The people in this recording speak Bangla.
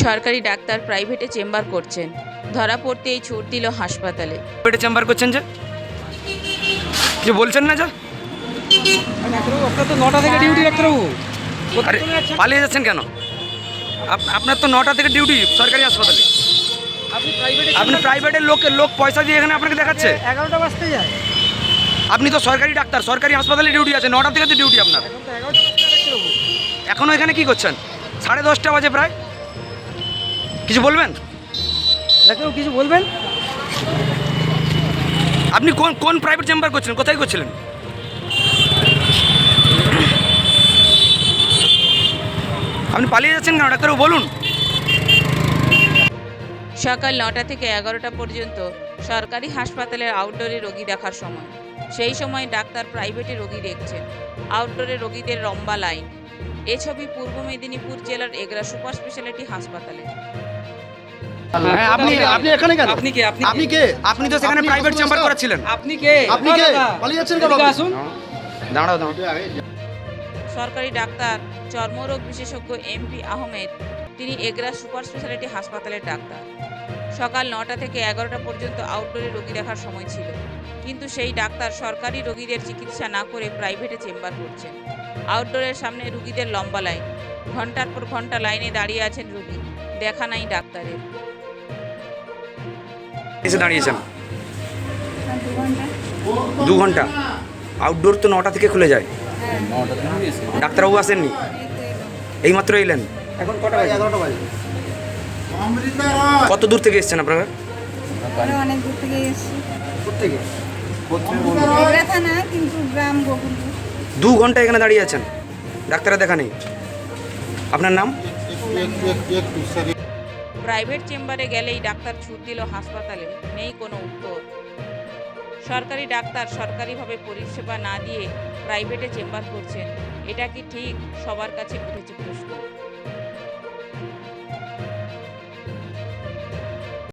সরকারি ডাক্তার প্রাইভেটে চেম্বার করছেন, ধরা পড়তেই ছুট দিল হাসপাতালে। প্রাইভেটে চেম্বার করছেন যে কিছু বলছেন না? যা আপনার তো 9টা থেকে ডিউটি ডাক্তারবাবু। আরে পালিয়ে যাচ্ছেন কেন? আপনার তো 9টা থেকে ডিউটি সরকারি হাসপাতালে। আপনি প্রাইভেটের লোক পয়সা দিয়ে এখানে আপনাকে দেখাচ্ছে। 11টা বাজতে যায়। আপনি তো সরকারি ডাক্তার, সরকারি হাসপাতালে ডিউটি আছে, 9টা থেকে তো ডিউটি আপনার। এখন তো 11টা বাজতে যায় ডাক্তারবাবু। এখনও এখানে কি করছেন? 10:30 বাজে প্রায়। কিছু বলবেন? ডাক্তারবাবু কিছু বলবেন? আপনি কোন প্রাইভেট চেম্বার করছিলেন? কোথায় করছিলেন? আপনি পালিয়ে যাচ্ছেন কেন ডাক্তারবাবু, বলুন। সকাল 9টা থেকে 11টা পর্যন্ত সরকারি হাসপাতালের আউটডোরে রোগী দেখার সময়। সেই সময় ডাক্তার প্রাইভেটে রোগী দেখছেন, আউটডোরে রোগীদের লম্বা লাইন। এ ছবি পূর্ব মেদিনীপুর জেলার এগরা সুপার স্পেশালিটি হাসপাতালে। হ্যাঁ, আপনি এখানে কেন? আপনি কে? আপনি কে? আপনি তো সেখানে আপনি প্রাইভেট হাসপাতাল চেম্বার স্টাফ? করাচ্ছিলেন। আপনি কে? আপনি কে? পালিয়ে যাচ্ছেন কেন? এদিকে আসুন। দাঁড়াও। সরকারি ডাক্তার চর্মরোগ বিশেষজ্ঞ এমপি আহমেদ, তিনি এগরা সুপার স্পেশালিটি হাসপাতালের ডাক্তার। সকাল 9টা থেকে 11টা পর্যন্ত আউটডোরে রোগী দেখার সময় ছিল, কিন্তু সেই ডাক্তার সরকারি রোগীদের চিকিৎসা না করে প্রাইভেটে চেম্বার করছেন। আউটডোরের সামনে রোগীদের লম্বা লাইন, ঘন্টার পর ঘন্টা লাইনে দাঁড়িয়ে আছেন রোগী, দেখা নাই ডাক্তারের। এসে দাঁড়িয়েছেন 2 ঘন্টা। আউটডোর তো 9টা থেকে খুলে যায়। ডাক্তারবাবু আসেননি, এইমাত্র এলেন। এখন কটা বাজে? 11টা বাজে। কত দূর থেকে এসেছেন আপনারা? আমরা অনেক দূর থেকে এসেছি। কোত্থেকে? এগরা থানা, কিন্তু গ্রাম গোকুলপুর। 2 ঘন্টা এখানে দাঁড়িয়ে আছেন, ডাক্তারের দেখা নেই। আপনার নাম? প্রাইভেট চেম্বারে গেলেই ডাক্তার ছুট দিল হাসপাতালে, নেই কোনো উত্তর। সরকারি ডাক্তার সরকারিভাবে পরিষেবা না দিয়ে প্রাইভেটে চেম্বার করছেন, এটা কি ঠিক? সবার কাছে উঠেছে প্রশ্ন।